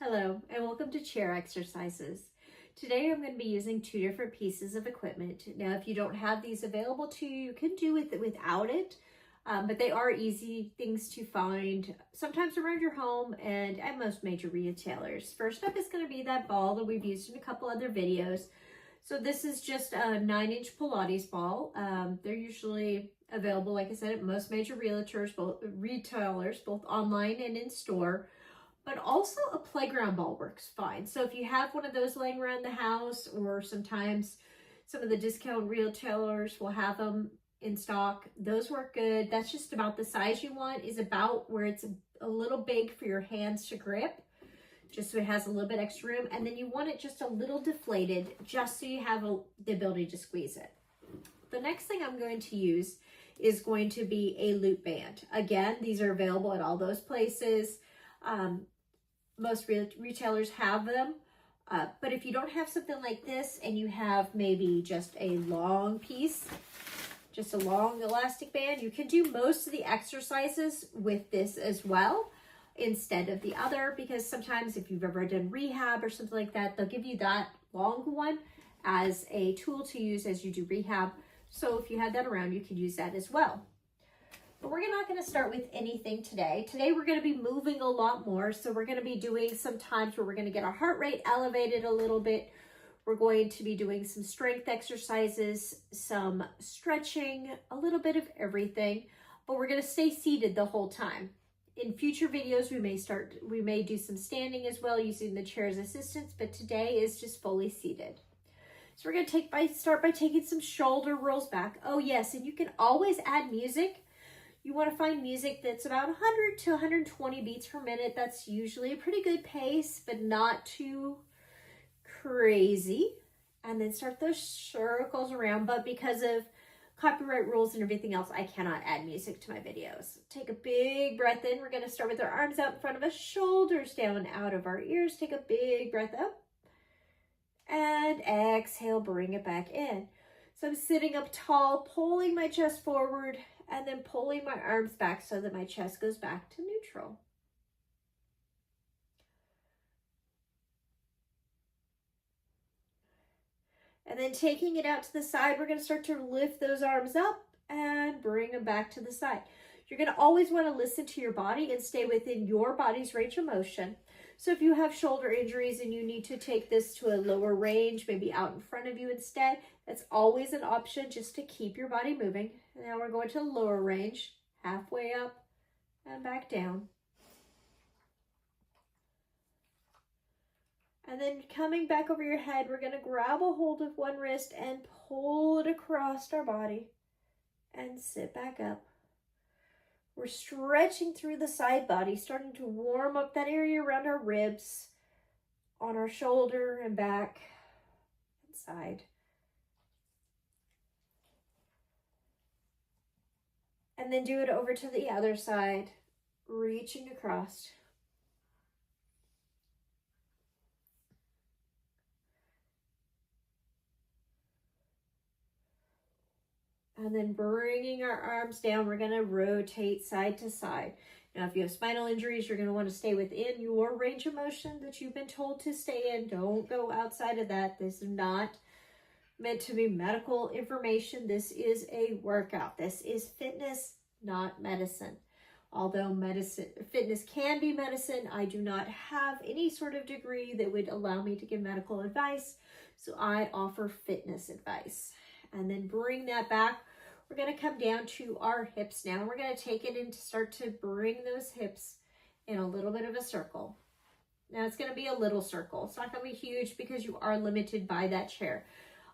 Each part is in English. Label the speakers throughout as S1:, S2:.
S1: Hello, and welcome to chair exercises. Today I'm going to be using two different pieces of equipment. Now, if you don't have these available to you, you can do it without it, but they are easy things to find sometimes around your home and at most major retailers. First up is going to be that ball that we've used in a couple other videos. So this is just a 9-inch Pilates ball. They're usually available, like I said, at most major retailers, both online and in store. But also a playground ball works fine. So if you have one of those laying around the house, or sometimes some of the discount retailers will have them in stock, those work good. That's just about the size you want, is about where it's a little big for your hands to grip, just so it has a little bit extra room. And then you want it just a little deflated, just so you have the ability to squeeze it. The next thing I'm going to use is going to be a loop band. Again, these are available at all those places. Most retailers have them, but if you don't have something like this and you have maybe just a long piece, just a long elastic band, you can do most of the exercises with this as well instead of the other, because sometimes if you've ever done rehab or something like that, they'll give you that long one as a tool to use as you do rehab. So if you have that around, you can use that as well. But we're not going to start with anything today. Today we're going to be moving a lot more. So we're going to be doing some times where we're going to get our heart rate elevated a little bit. We're going to be doing some strength exercises, some stretching, a little bit of everything. But we're going to stay seated the whole time. In future videos, we may do some standing as well using the chair as assistance. But today is just fully seated. So we're going to start by taking some shoulder rolls back. Oh yes, and you can always add music. You want to find music that's about 100 to 120 beats per minute. That's usually a pretty good pace, but not too crazy. And then start those circles around. But because of copyright rules and everything else, I cannot add music to my videos. Take a big breath in. We're going to start with our arms out in front of us, shoulders down out of our ears. Take a big breath up. And exhale, bring it back in. So I'm sitting up tall, pulling my chest forward, and then pulling my arms back so that my chest goes back to neutral. And then taking it out to the side, we're going to start to lift those arms up and bring them back to the side. You're going to always want to listen to your body and stay within your body's range of motion. So if you have shoulder injuries and you need to take this to a lower range, maybe out in front of you instead, that's always an option just to keep your body moving. And now we're going to lower range, halfway up and back down. And then coming back over your head, we're going to grab a hold of one wrist and pull it across our body and sit back up. We're stretching through the side body, starting to warm up that area around our ribs, on our shoulder and back and side. And then do it over to the other side, reaching across. And then bringing our arms down, we're going to rotate side to side. Now, if you have spinal injuries, you're going to want to stay within your range of motion that you've been told to stay in. Don't go outside of that. This is not meant to be medical information. This is a workout. This is fitness, not medicine. Although fitness can be medicine, I do not have any sort of degree that would allow me to give medical advice. So I offer fitness advice. And then bring that back. We're going to come down to our hips now. We're going to take it in to start to bring those hips in a little bit of a circle. Now it's going to be a little circle. It's not going to be huge because you are limited by that chair.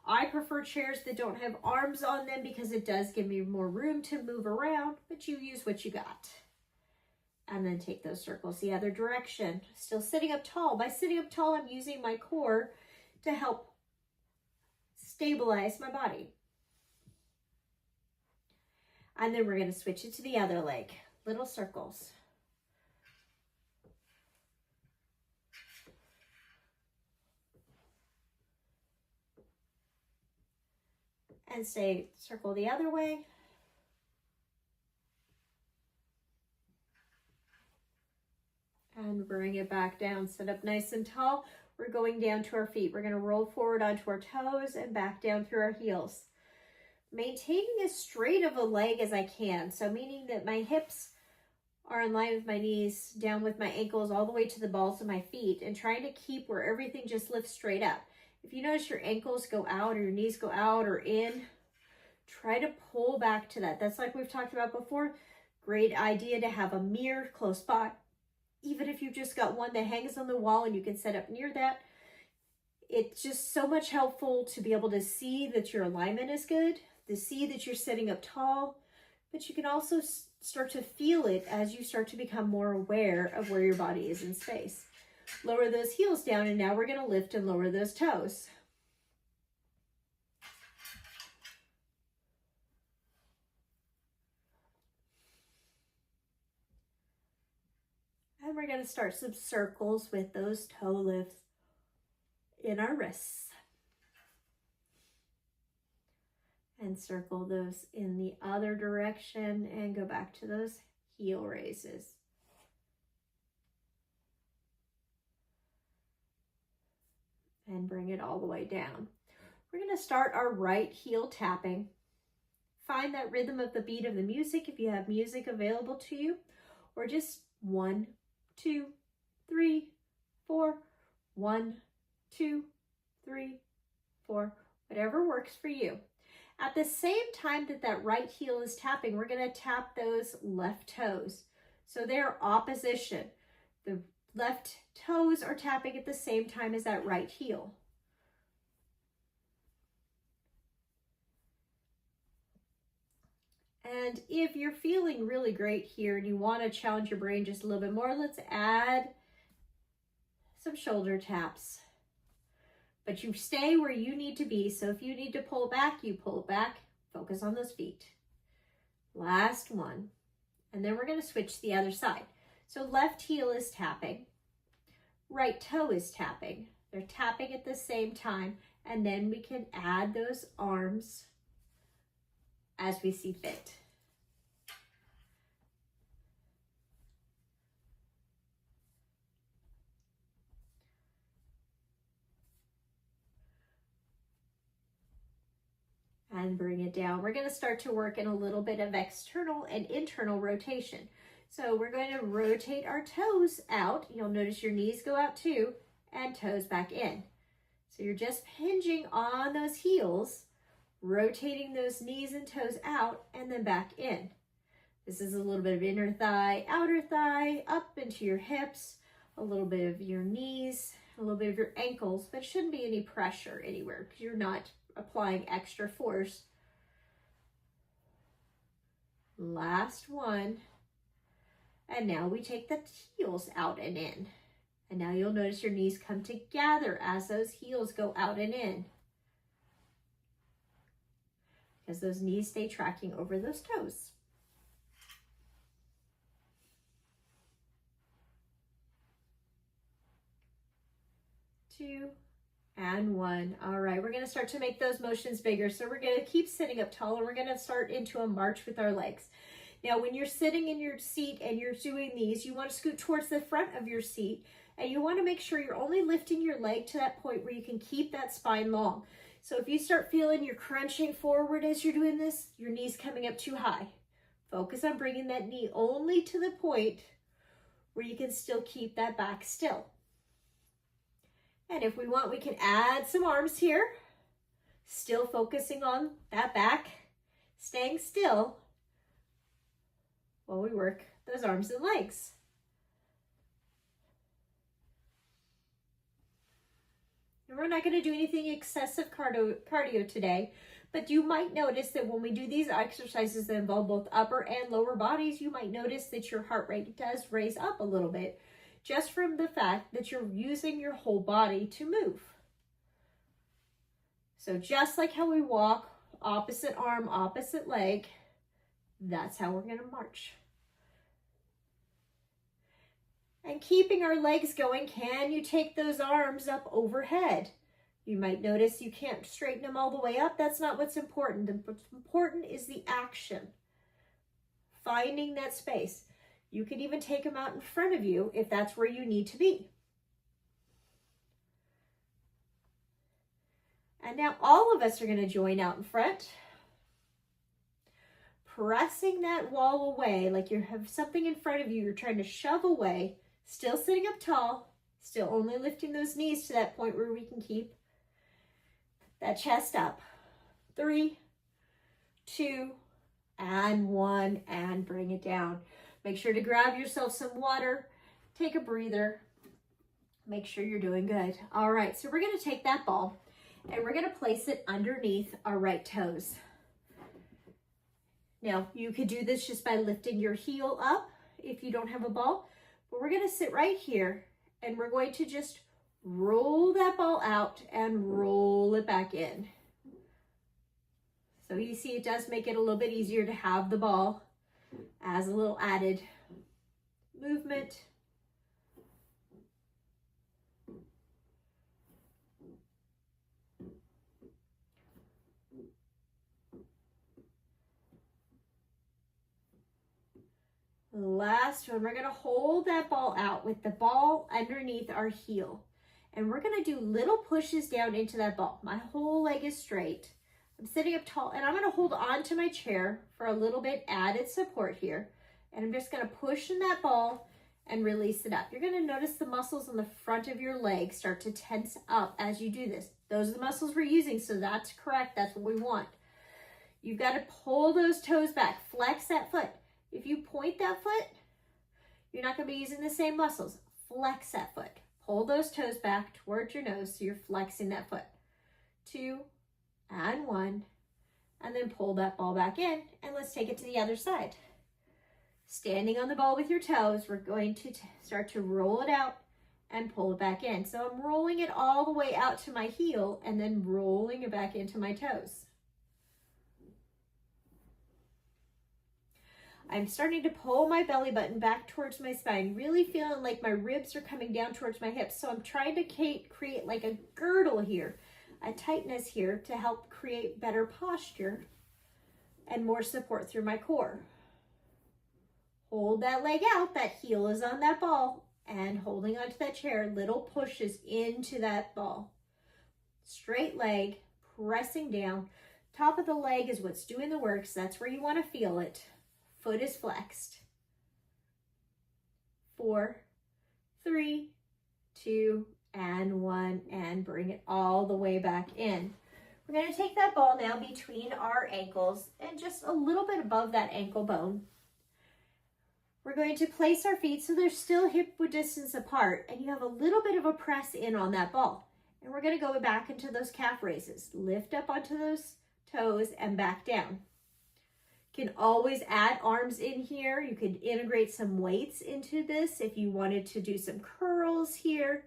S1: I prefer chairs that don't have arms on them because it does give me more room to move around, but you use what you got. And then take those circles the other direction. Still sitting up tall. By sitting up tall, I'm using my core to help stabilize my body. And then we're going to switch it to the other leg. Little circles. And say circle the other way. And bring it back down. Sit up nice and tall. We're going down to our feet. We're going to roll forward onto our toes and back down through our heels. Maintaining as straight of a leg as I can. So meaning that my hips are in line with my knees, down with my ankles, all the way to the balls of my feet, and trying to keep where everything just lifts straight up. If you notice your ankles go out or your knees go out or in, try to pull back to that. That's like we've talked about before. Great idea to have a mirror close by. Even if you've just got one that hangs on the wall and you can set up near that, it's just so much helpful to be able to see that your alignment is good, to see that you're sitting up tall, but you can also start to feel it as you start to become more aware of where your body is in space. Lower those heels down, and now we're going to lift and lower those toes. And we're going to start some circles with those toe lifts in our wrists. And circle those in the other direction and go back to those heel raises. And bring it all the way down. We're going to start our right heel tapping. Find that rhythm of the beat of the music if you have music available to you, or just 1, 2, 3, 4, 1, 2, 3, 4, whatever works for you. At the same time that that right heel is tapping, we're going to tap those left toes. So they're opposition. The left toes are tapping at the same time as that right heel. And if you're feeling really great here and you want to challenge your brain just a little bit more, let's add some shoulder taps. But you stay where you need to be. So if you need to pull back, you pull back. Focus on those feet. Last one. And then we're going to switch to the other side. So left heel is tapping. Right toe is tapping. They're tapping at the same time. And then we can add those arms as we see fit. And bring it down. We're going to start to work in a little bit of external and internal rotation. So we're going to rotate our toes out. You'll notice your knees go out too, and toes back in. So you're just hinging on those heels, rotating those knees and toes out and then back in. This is a little bit of inner thigh, outer thigh, up into your hips, a little bit of your knees, a little bit of your ankles, but it shouldn't be any pressure anywhere because you're not applying extra force. Last one. And now we take the heels out and in. And now you'll notice your knees come together as those heels go out and in, because those knees stay tracking over those toes. 2, and 1. All right, we're going to start to make those motions bigger. So we're going to keep sitting up tall, and we're going to start into a march with our legs. Now, when you're sitting in your seat and you're doing these, you want to scoot towards the front of your seat, and you want to make sure you're only lifting your leg to that point where you can keep that spine long. So if you start feeling you're crunching forward as you're doing this, your knee's coming up too high. Focus on bringing that knee only to the point where you can still keep that back still. And if we want, we can add some arms here, still focusing on that back, staying still while we work those arms and legs. And we're not going to do anything excessive cardio today, but you might notice that when we do these exercises that involve both upper and lower bodies, you might notice that your heart rate does raise up a little bit, just from the fact that you're using your whole body to move. So just like how we walk, opposite arm, opposite leg, that's how we're going to march. And keeping our legs going, can you take those arms up overhead? You might notice you can't straighten them all the way up. That's not what's important. What's important is the action. Finding that space. You could even take them out in front of you if that's where you need to be. And now all of us are going to join out in front, pressing that wall away like you have something in front of you you're trying to shove away, still sitting up tall, still only lifting those knees to that point where we can keep that chest up. 3, 2, and 1, and bring it down. Make sure to grab yourself some water, take a breather, make sure you're doing good. All right, so we're going to take that ball and we're going to place it underneath our right toes. Now, you could do this just by lifting your heel up if you don't have a ball, but we're going to sit right here and we're going to just roll that ball out and roll it back in. So you see it does make it a little bit easier to have the ball as a little added movement. Last one, we're going to hold that ball out with the ball underneath our heel. And we're going to do little pushes down into that ball. My whole leg is straight. I'm sitting up tall and I'm going to hold on to my chair for a little bit added support here. And I'm just going to push in that ball and release it up. You're going to notice the muscles on the front of your leg start to tense up as you do this. Those are the muscles we're using, so that's correct. That's what we want. You've got to pull those toes back, flex that foot. If you point that foot, you're not going to be using the same muscles. Flex that foot. Pull those toes back towards your nose so you're flexing that foot. 2, and 1, and then pull that ball back in, and let's take it to the other side. Standing on the ball with your toes, we're going to start to roll it out and pull it back in. So I'm rolling it all the way out to my heel and then rolling it back into my toes. I'm starting to pull my belly button back towards my spine, really feeling like my ribs are coming down towards my hips. So I'm trying to create like a girdle here, a tightness here to help create better posture and more support through my core. Hold that leg out, that heel is on that ball, and holding onto that chair, little pushes into that ball. Straight leg, pressing down. Top of the leg is what's doing the work, so that's where you want to feel it. Foot is flexed. 4, 3, 2, and 1, and bring it all the way back in. We're going to take that ball now between our ankles and just a little bit above that ankle bone. We're going to place our feet so they're still hip width distance apart, and you have a little bit of a press in on that ball. And we're going to go back into those calf raises. Lift up onto those toes and back down. You can always add arms in here. You could integrate some weights into this if you wanted to do some curls here.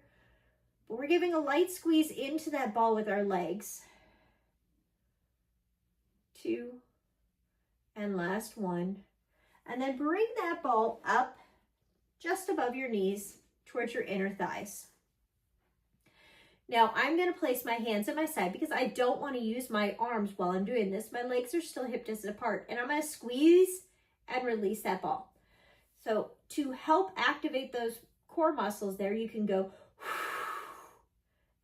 S1: But we're giving a light squeeze into that ball with our legs. 2, and last 1. And then bring that ball up just above your knees towards your inner thighs. Now I'm going to place my hands at my side because I don't want to use my arms while I'm doing this. My legs are still hip distance apart, and I'm going to squeeze and release that ball. So to help activate those core muscles there, you can go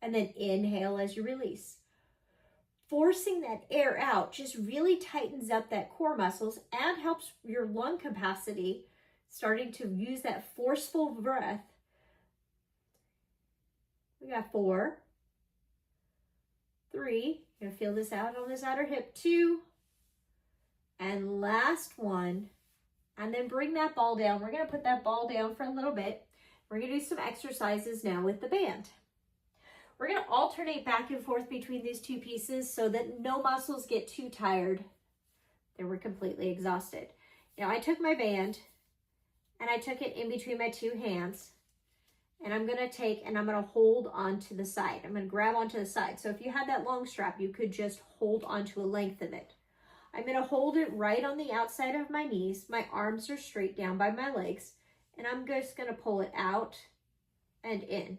S1: and then inhale as you release. Forcing that air out just really tightens up that core muscles and helps your lung capacity, starting to use that forceful breath. We got 4, 3, you're gonna feel this out on this outer hip, 2, and last 1, and then bring that ball down. We're gonna put that ball down for a little bit. We're gonna do some exercises now with the band. We're gonna alternate back and forth between these two pieces so that no muscles get too tired that we're completely exhausted. Now I took my band and I took it in between my two hands. And I'm going to take and I'm going to hold onto the side. I'm going to grab onto the side. So if you had that long strap, you could just hold onto a length of it. I'm going to hold it right on the outside of my knees. My arms are straight down by my legs. And I'm just going to pull it out and in.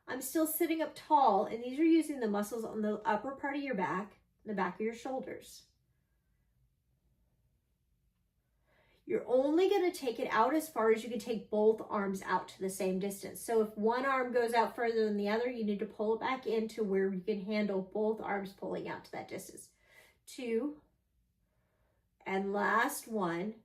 S1: I'm still sitting up tall, and these are using the muscles on the upper part of your back, the back of your shoulders. You're only going to take it out as far as you can take both arms out to the same distance. So if one arm goes out further than the other, you need to pull it back into where you can handle both arms pulling out to that distance. 2, and last one.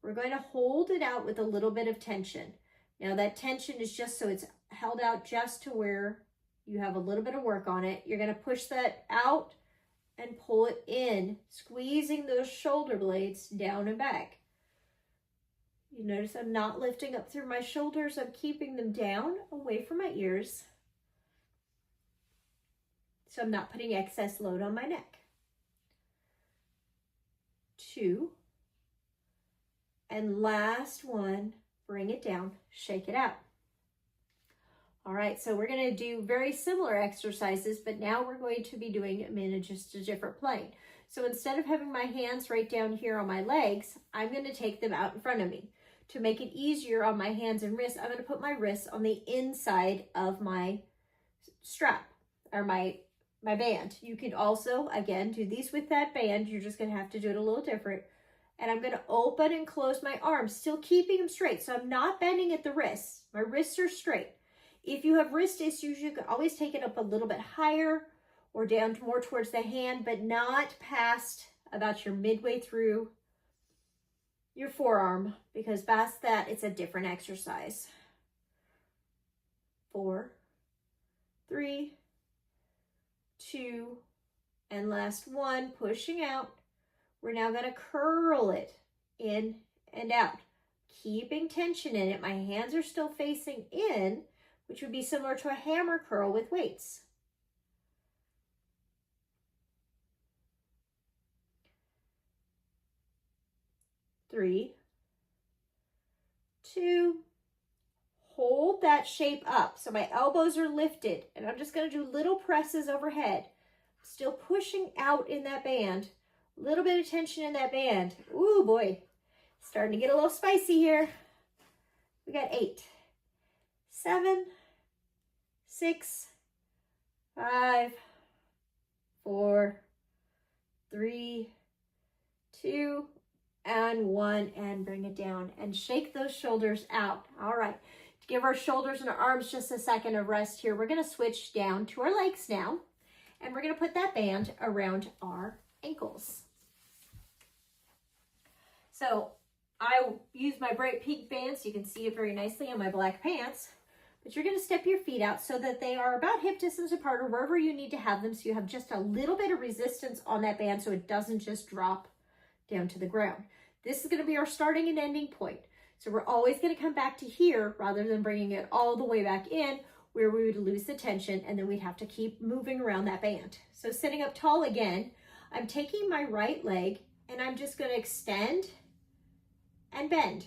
S1: We're going to hold it out with a little bit of tension. Now that tension is just so it's held out just to where you have a little bit of work on it. You're going to push that out and pull it in, squeezing those shoulder blades down and back. You notice I'm not lifting up through my shoulders. I'm keeping them down away from my ears. So I'm not putting excess load on my neck. 2, and last one, bring it down, shake it out. All right, so we're going to do very similar exercises, but now we're going to be doing them in just a different plane. So instead of having my hands right down here on my legs, I'm going to take them out in front of me. To make it easier on my hands and wrists, I'm going to put my wrists on the inside of my strap or my band. You can also, again, do these with that band. You're just going to have to do it a little different. And I'm going to open and close my arms, still keeping them straight. So I'm not bending at the wrists. My wrists are straight. If you have wrist issues, you can always take it up a little bit higher or down more towards the hand, but not past about your midway through your forearm, because past that, it's a different exercise. 4, 3, 2, and last one, pushing out. We're now going to curl it in and out, keeping tension in it. My hands are still facing in, which would be similar to a hammer curl with weights. 3, 2, hold that shape up. So my elbows are lifted, and I'm just going to do little presses overhead. Still pushing out in that band. A little bit of tension in that band. Ooh, boy. Starting to get a little spicy here. We got 8, 7, 6, 5, 4, 3, 2, and 1, and bring it down and shake those shoulders out. All right, to give our shoulders and our arms just a second of rest here, we're going to switch down to our legs now, and we're going to put that band around our ankles. So I use my bright pink band so you can see it very nicely on my black pants, but you're going to step your feet out so that they are about hip distance apart or wherever you need to have them, so you have just a little bit of resistance on that band so it doesn't just drop down to the ground. This is going to be our starting and ending point. So we're always going to come back to here rather than bringing it all the way back in where we would lose the tension, and then we'd have to keep moving around that band. So sitting up tall again, I'm taking my right leg and I'm just going to extend and bend.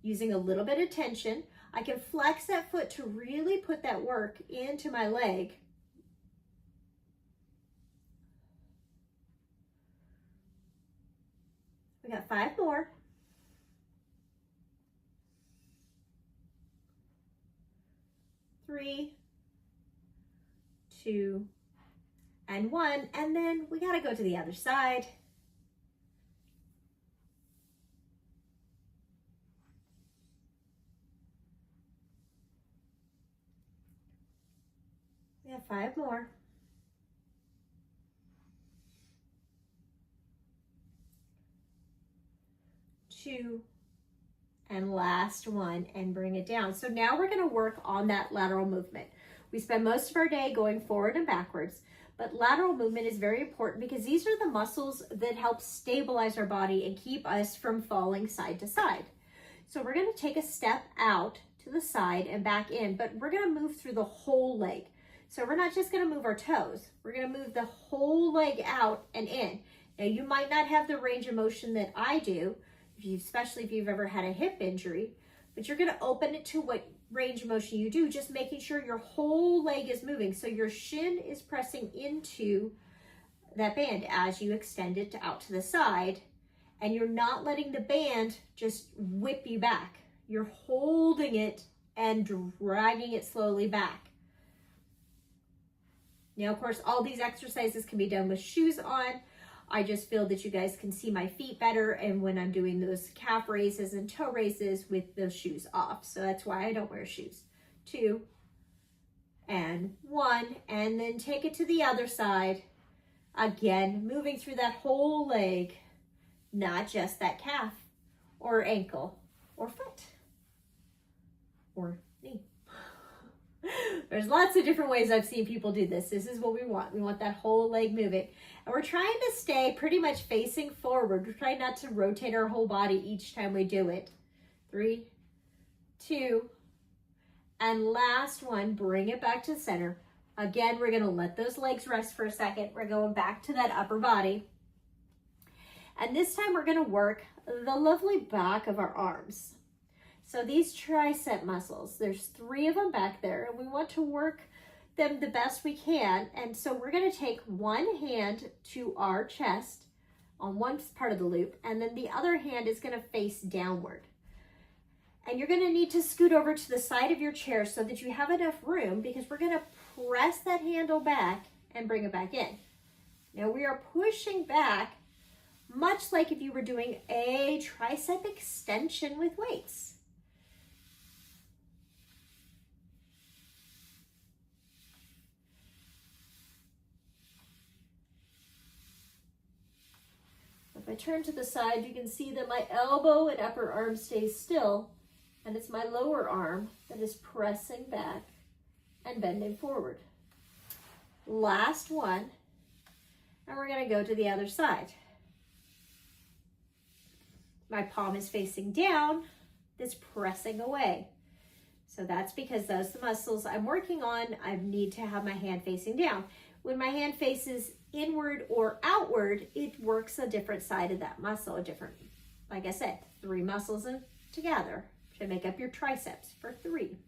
S1: Using a little bit of tension, I can flex that foot to really put that work into my leg. We got 5 more. 3, 2, and 1. And then we got to go to the other side. We have 5 more. 2, and last one, and bring it down. So now we're going to work on that lateral movement. We spend most of our day going forward and backwards, but lateral movement is very important because these are the muscles that help stabilize our body and keep us from falling side to side. So we're going to take a step out to the side and back in, but we're going to move through the whole leg. So we're not just going to move our toes. We're going to move the whole leg out and in. Now you might not have the range of motion that I do, especially if you've ever had a hip injury, but you're going to open it to what range of motion you do, just making sure your whole leg is moving. So your shin is pressing into that band as you extend it out to the side, and you're not letting the band just whip you back. You're holding it and dragging it slowly back. Now, of course, all these exercises can be done with shoes on. I just feel that you guys can see my feet better and when I'm doing those calf raises and toe raises with those shoes off. So that's why I don't wear shoes. 2 and 1, and then take it to the other side. Again, moving through that whole leg, not just that calf or ankle or foot or knee. There's lots of different ways I've seen people do this. This is what we want. We want that whole leg moving. And we're trying to stay pretty much facing forward. We're trying not to rotate our whole body each time we do it. 3, 2, and last one, bring it back to the center. Again, we're gonna let those legs rest for a second. We're going back to that upper body. And this time we're gonna work the lovely back of our arms. So these tricep muscles, there's 3 of them back there, and we want to work them the best we can. And so we're gonna take one hand to our chest on one part of the loop, and then the other hand is gonna face downward. And you're gonna need to scoot over to the side of your chair so that you have enough room, because we're gonna press that handle back and bring it back in. Now we are pushing back, much like if you were doing a tricep extension with weights. If I turn to the side, you can see that my elbow and upper arm stays still, and it's my lower arm that is pressing back and bending forward. Last one, and we're gonna go to the other side. My palm is facing down, that's pressing away. So that's because those are the muscles I'm working on. I need to have my hand facing down. When my hand faces inward or outward, it works a different side of that muscle, a different, like I said, 3 muscles in together to make up your triceps for 3.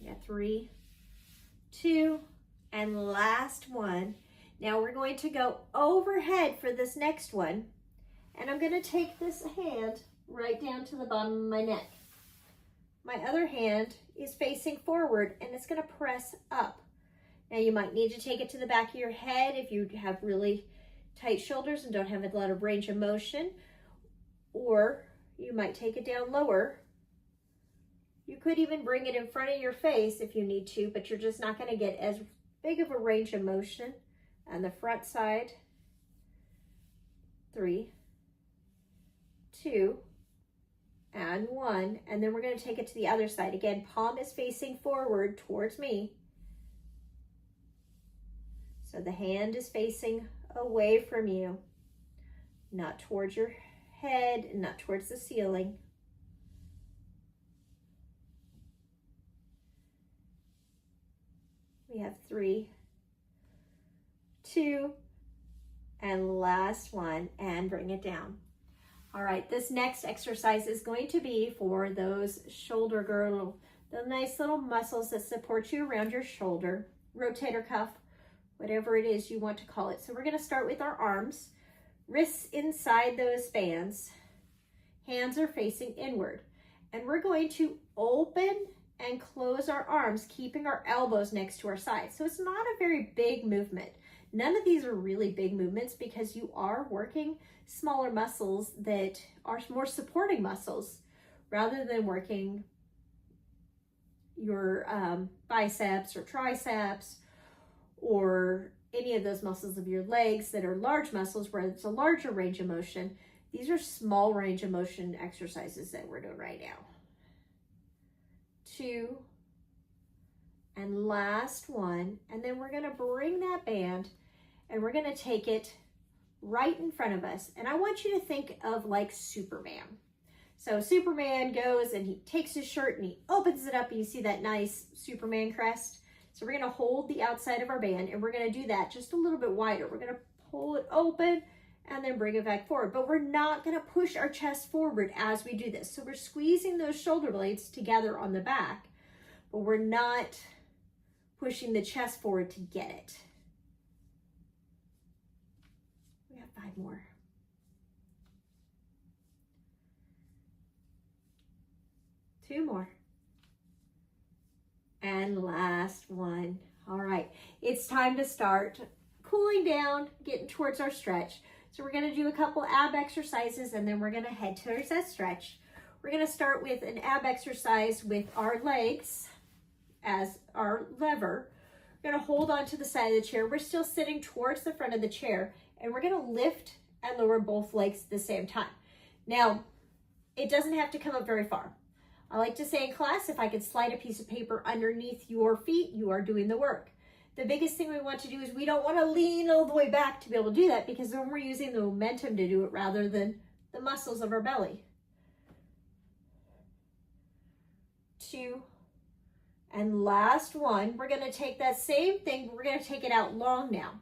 S1: Yeah, 3, 2, and last one. Now we're going to go overhead for this next one, and I'm going to take this hand right down to the bottom of my neck. My other hand is facing forward, and it's going to press up. Now you might need to take it to the back of your head if you have really tight shoulders and don't have a lot of range of motion, or you might take it down lower. You could even bring it in front of your face if you need to, but you're just not going to get as big of a range of motion. On the front side, 3, 2, and 1, and then we're going to take it to the other side. Again, palm is facing forward towards me. So the hand is facing away from you, not towards your head, not towards the ceiling. We have 3, 2, and last one, and bring it down. All right, this next exercise is going to be for those shoulder girdle, the nice little muscles that support you around your shoulder, rotator cuff, whatever it is you want to call it. So we're going to start with our arms, wrists inside those bands, hands are facing inward, and we're going to open and close our arms, keeping our elbows next to our sides. So it's not a very big movement. None of these are really big movements because you are working smaller muscles that are more supporting muscles rather than working your biceps or triceps or any of those muscles of your legs that are large muscles where it's a larger range of motion. These are small range of motion exercises that we're doing right now. 2, and last one, and then we're going to bring that band and we're going to take it right in front of us. And I want you to think of like Superman. So Superman goes and he takes his shirt and he opens it up and you see that nice Superman crest. So we're going to hold the outside of our band and we're going to do that just a little bit wider. We're going to pull it open and then bring it back forward. But we're not going to push our chest forward as we do this. So we're squeezing those shoulder blades together on the back, but we're not pushing the chest forward to get it. We have 5 more. 2 more. And last one. All right, it's time to start cooling down, getting towards our stretch. So we're gonna do a couple ab exercises and then we're gonna head towards that stretch. We're gonna start with an ab exercise with our legs as our lever. We're gonna hold on to the side of the chair. We're still sitting towards the front of the chair and we're gonna lift and lower both legs at the same time. Now, it doesn't have to come up very far. I like to say in class, if I could slide a piece of paper underneath your feet, you are doing the work. The biggest thing we want to do is we don't want to lean all the way back to be able to do that, because then we're using the momentum to do it rather than the muscles of our belly. 2, and last one. We're going to take that same thing, but we're going to take it out long now.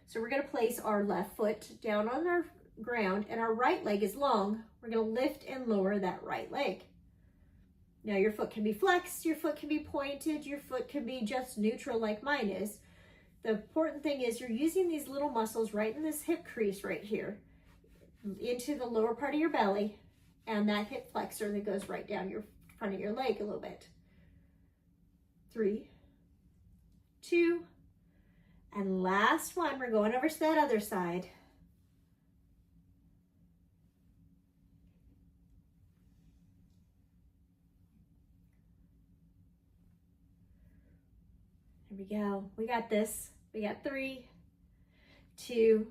S1: So we're going to place our left foot down on our ground and our right leg is long. We're going to lift and lower that right leg. Now your foot can be flexed, your foot can be pointed, your foot can be just neutral like mine is. The important thing is you're using these little muscles right in this hip crease right here into the lower part of your belly and that hip flexor that goes right down your front of your leg a little bit. 3, 2, and last one. We're going over to that other side. Here we go. We got this. We got 3, 2,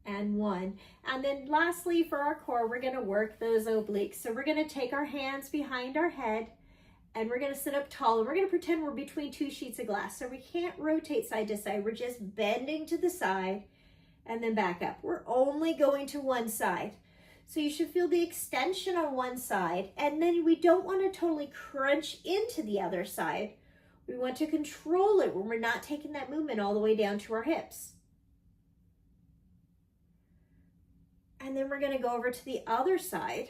S1: and 1. And then lastly, for our core, we're going to work those obliques. So we're going to take our hands behind our head and we're going to sit up tall. And we're going to pretend we're between 2 sheets of glass. So we can't rotate side to side. We're just bending to the side and then back up. We're only going to one side. So you should feel the extension on one side. And then we don't want to totally crunch into the other side. We want to control it when we're not taking that movement all the way down to our hips. And then we're going to go over to the other side.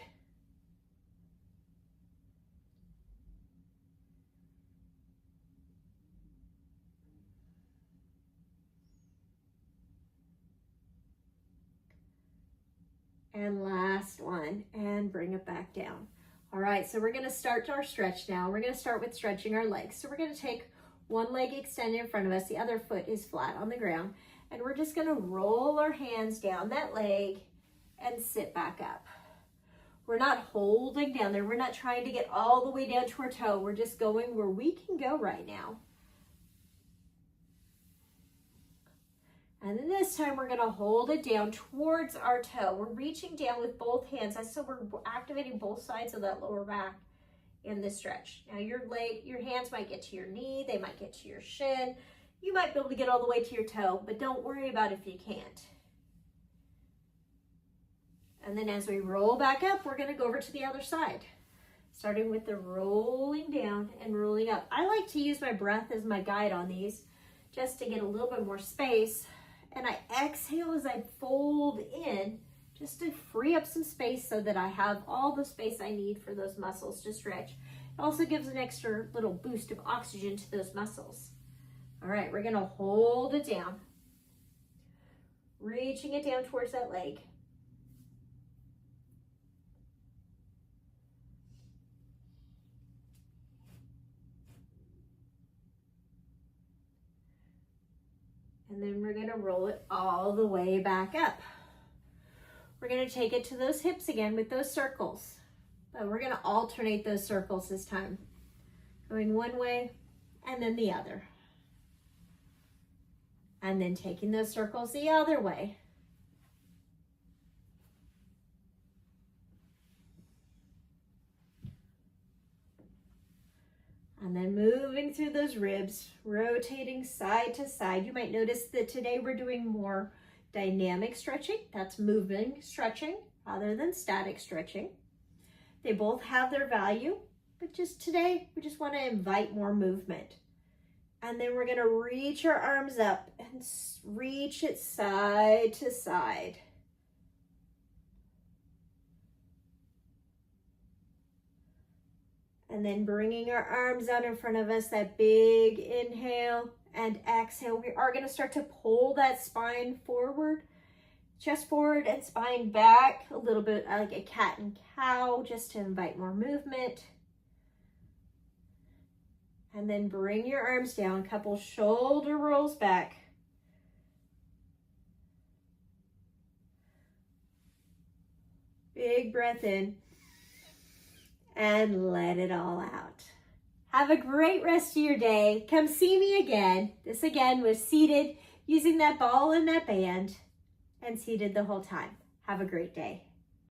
S1: And last one, and bring it back down. All right, so we're going to start our stretch now. We're going to start with stretching our legs. So we're going to take one leg extended in front of us. The other foot is flat on the ground. And we're just going to roll our hands down that leg and sit back up. We're not holding down there. We're not trying to get all the way down to our toe. We're just going where we can go right now. And then this time we're going to hold it down towards our toe. We're reaching down with both hands. That's so we're activating both sides of that lower back in this stretch. Now your hands might get to your knee. They might get to your shin. You might be able to get all the way to your toe, but don't worry about if you can't. And then as we roll back up, we're going to go over to the other side, starting with the rolling down and rolling up. I like to use my breath as my guide on these just to get a little bit more space. And I exhale as I fold in just to free up some space so that I have all the space I need for those muscles to stretch. It also gives an extra little boost of oxygen to those muscles. All right, we're gonna hold it down, reaching it down towards that leg. And then we're going to roll it all the way back up. We're going to take it to those hips again with those circles. But we're going to alternate those circles this time. Going one way and then the other. And then taking those circles the other way. And then moving through those ribs, rotating side to side. You might notice that today we're doing more dynamic stretching. That's moving stretching rather than static stretching. They both have their value, but just today we just want to invite more movement. And then we're going to reach our arms up and reach it side to side. And then bringing our arms out in front of us, that big inhale and exhale. We are going to start to pull that spine forward, chest forward and spine back a little bit like a cat and cow, just to invite more movement. And then bring your arms down, couple shoulder rolls back. Big breath in and let it all out. Have a great rest of your day. Come see me again. This again was seated using that ball and that band and seated the whole time. Have a great day.